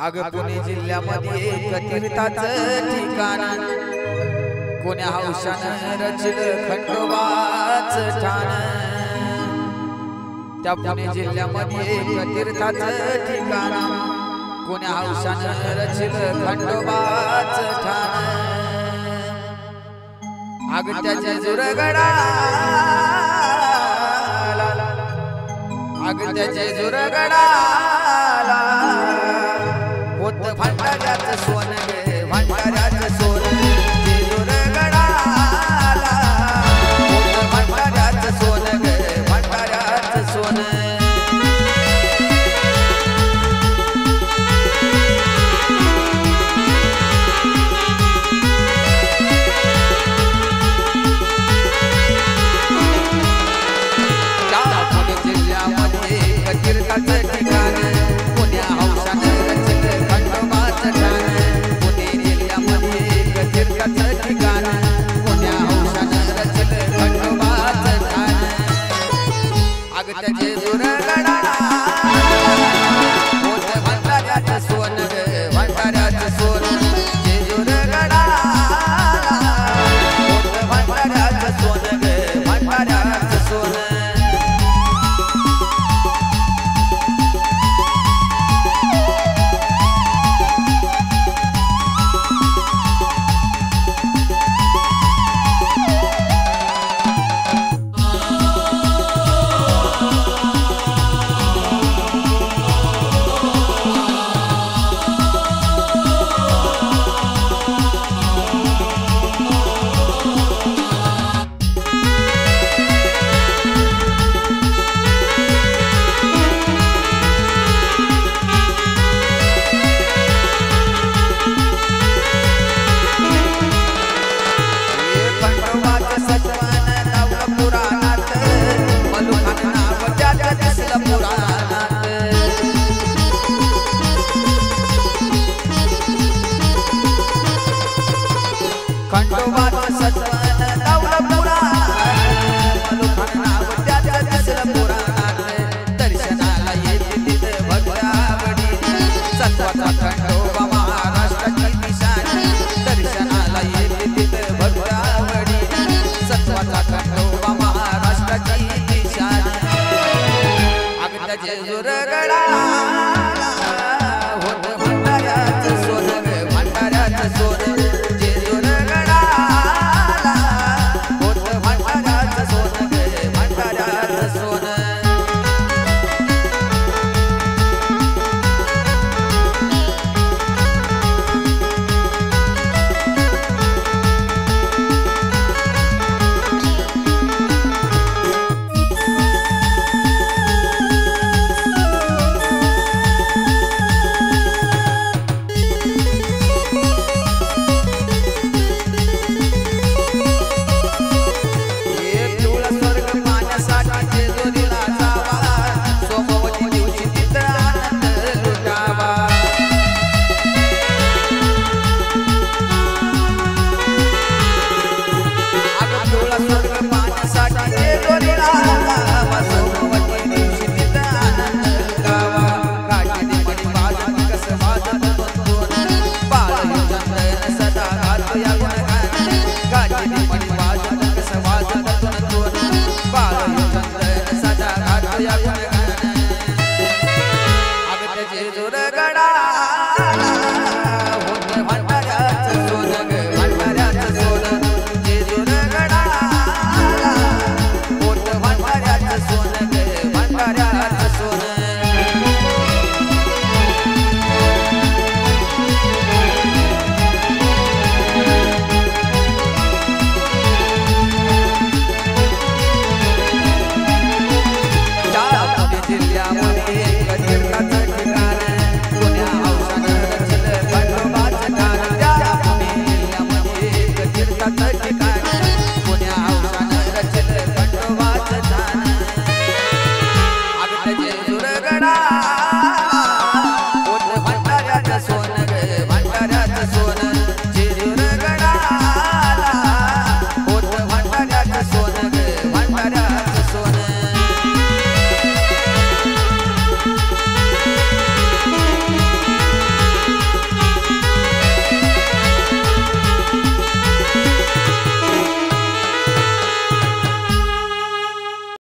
अग पुणे जिल्ह्यामध्ये एक तीर्थाचं ठिकाण कोण्या हौशानं रचलं खंडोबाचं ठाण। त्या पुणे जिल्ह्यामध्ये एक तीर्थाचं ठिकाण कोण्या हौशानं रचलं खंडोबाचं ठाण। अग त्याच्या जुरगडाला अग त्याच्या जुरगडाला होत भंडाऱ्याचं सोन गे भंडाऱ्याचं सोन जुरगडाला होत भंडाऱ्याचं सोन गे भंडाऱ्याचं सोन। तीर्थाचं ठिकाण पुण्या हौशानं रचलं खंडोबाचं ठाण। पुणे जिल्ह्यामध्ये एक तीर्थाचं ठिकाण पुण्या हौशानं रचलं खंडोबाचं ठाण। अग त्याचे जुरगडाला होत भंडाऱ्याचं सोन ग भंडाऱ्याचं सोन जे जुरगडाला होत भंडाऱ्याचं सोन ग भंडाऱ्याचं सोन। खंडोबाचं सत्वन दावलं पुराणात मलुखान नाव त्याचं दिसलं पुराणात। दर्शनाला येते तिथं भक्तावडीने सत्वाचा खंडोबा महाराष्ट्राची निशाणी। दर्शनाला येते तिथं भक्तावडीने सत्वाचा खंडोबा महाराष्ट्राची निशाणी। अग त्याचे जुरगडाला